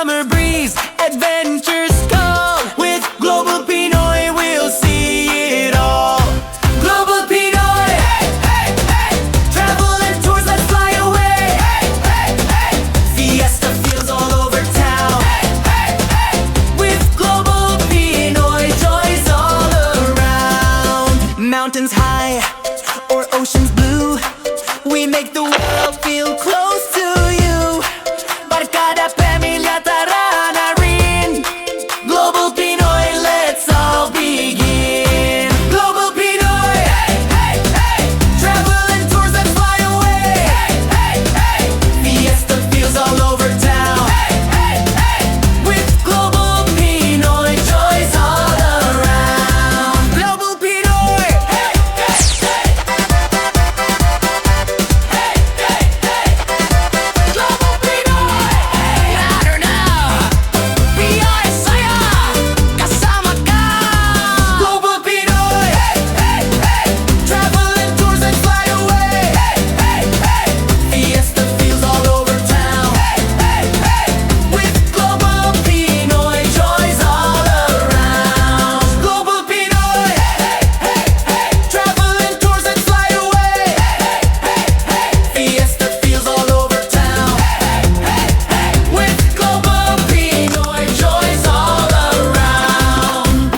summer breeze, adventures call. With Global Pinoy, we'll see it all. Global Pinoy, hey, hey, hey. Travel and tours, let's fly away. Hey, hey, hey. Fiesta feels all over town. Hey, hey, hey. With Global Pinoy, joys all around. Mountains high or oceans blue, we make the world feel close to you. Barkada, pamilya, tara na rin. Global Pinoy, let's all begin. Global Pinoy, hey, hey, hey. Travel and tours, let's fly away. Hey, hey, hey. Fiesta feels all over town. Hey, hey, hey. With Global Pinoy, joys all around. Global Pinoy, hey, hey, hey. Hey, hey, hey. Global Pinoy, hey, louder now. PI saya, kasama ka. Global Pinoy, hey, hey, hey. Travel and tours and fly away. Hey, hey, hey. Fiesta feels all over town. Hey, hey, hey. With Global Pinoy, joys all around. Global Pinoy, hey, hey, hey. Travel and tours and fly away. Hey, hey, hey. Fiesta feels all over town. Hey, hey, hey. With Global Pinoy, joys all around.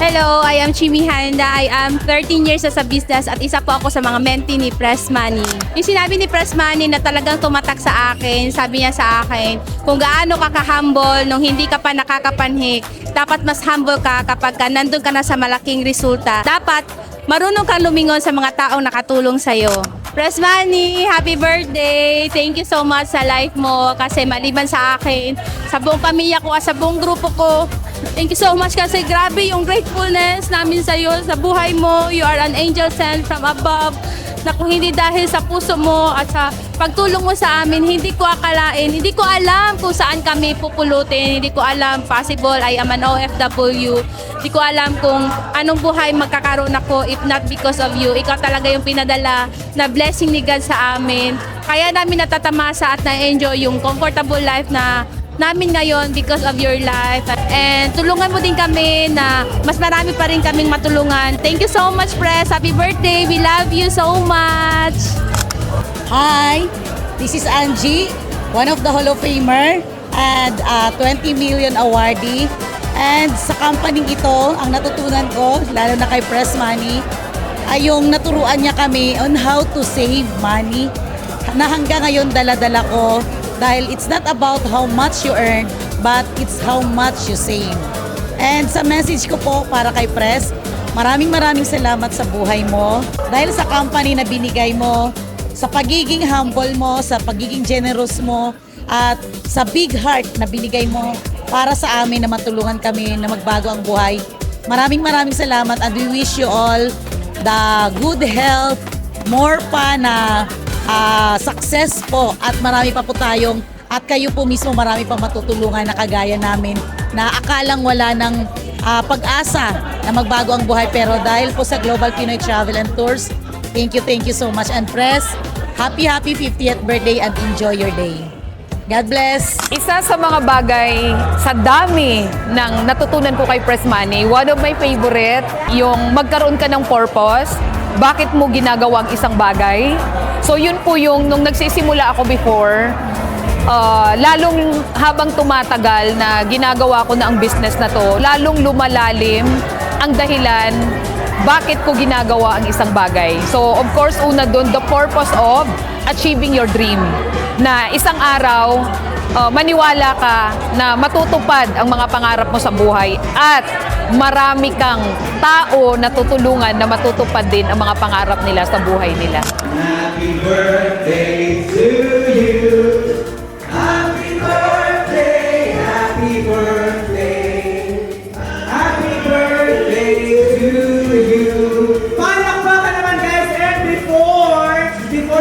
Hello, I am Chimi Handa. I am 13 years na sa business at isa po ako sa mga mentee ni Press Money. Yung sinabi ni Press Money na talagang tumatak sa akin, sabi niya sa akin, kung gaano ka ka-humble nung hindi ka pa nakakapanhik, dapat mas humble ka kapag nandun ka na sa malaking resulta. Dapat marunong kang lumingon sa mga taong nakatulong sa'yo. Press Money, happy birthday! Thank you so much sa life mo kasi maliban sa akin, sa buong pamilya ko at sa buong grupo ko, thank you so much kasi grabe yung gratefulness namin sa iyo sa buhay mo. You are an angel sent from above na kung hindi dahil sa puso mo at sa pagtulong mo sa amin, hindi ko akalain, hindi ko alam kung saan kami pupulutin, hindi ko alam, possible I am an OFW, hindi ko alam kung anong buhay magkakaroon ako if not because of you. Ikaw talaga yung pinadala na blessing ni God sa amin. Kaya namin natatamasa at na-enjoy yung comfortable life na namin ngayon because of your life. And tulungan mo din kami na mas marami pa rin kaming matulungan. Thank you so much, Press. Happy birthday. We love you so much. Hi, this is Angie, one of the Hall of Famer and 20 million awardee. And sa company ito, ang natutunan ko, lalo na kay Press Money, ay yung naturuan niya kami on how to save money na hanggang ngayon dala-dala ko dahil it's not about how much you earn, but it's how much you save. And sa message ko po para kay Press, maraming salamat sa buhay mo dahil sa company na binigay mo, sa pagiging humble mo, sa pagiging generous mo, at sa big heart na binigay mo para sa amin na matulungan kami na magbago ang buhay. Maraming salamat and we wish you all the good health, more pa na success po at marami pa po tayong at kayo po mismo marami pang matutulungan na kagaya namin na akalang wala ng pag-asa na magbago ang buhay pero dahil po sa Global Pinoy Travel and Tours, thank you so much. And Press, happy 50th birthday and enjoy your day. God bless. Isa sa mga bagay sa dami ng natutunan ko kay Press Money, one of my favorite, yung magkaroon ka ng purpose. Bakit mo ginagawa ang isang bagay? So yun po yung nung nagsisimula ako before, lalong habang tumatagal na ginagawa ko na ang business na to, lalong lumalalim ang dahilan bakit ko ginagawa ang isang bagay. So of course, una doon, the purpose of achieving your dream. Na isang araw, maniwala ka na matutupad ang mga pangarap mo sa buhay at marami kang tao na tutulungan na matutupad din ang mga pangarap nila sa buhay nila. Happy birthday to you. Happy birthday, happy birthday. Happy birthday to you. Palakpakan naman guys, and before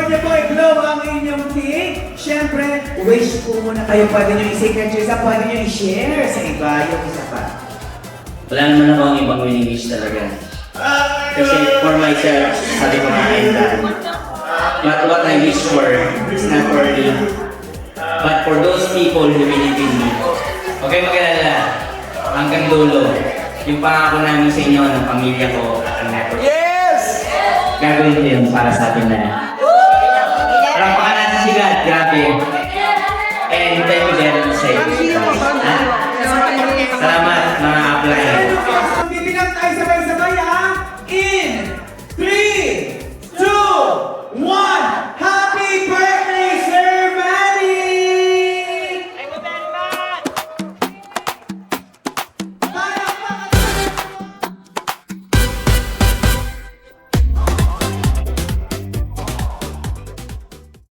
niyo po i-glow ang inyong cake, syempre, wish po muna kayo. Pwede nyo i-signature sa, pwede nyo i-share sa iba yung isa pa. Wala naman ako ang ibang wini-wish talaga. Kasi for myself, sabi ko nga, I'm done. But what I wish for is not for me, but for those people who believe in me. Okay, mag-alala. Hanggang dulo, yung pangako namin sa inyo ng pamilya ko at ang network. Yes! Gagawin ko yun para sa atin na. Parang natin si God, grabe.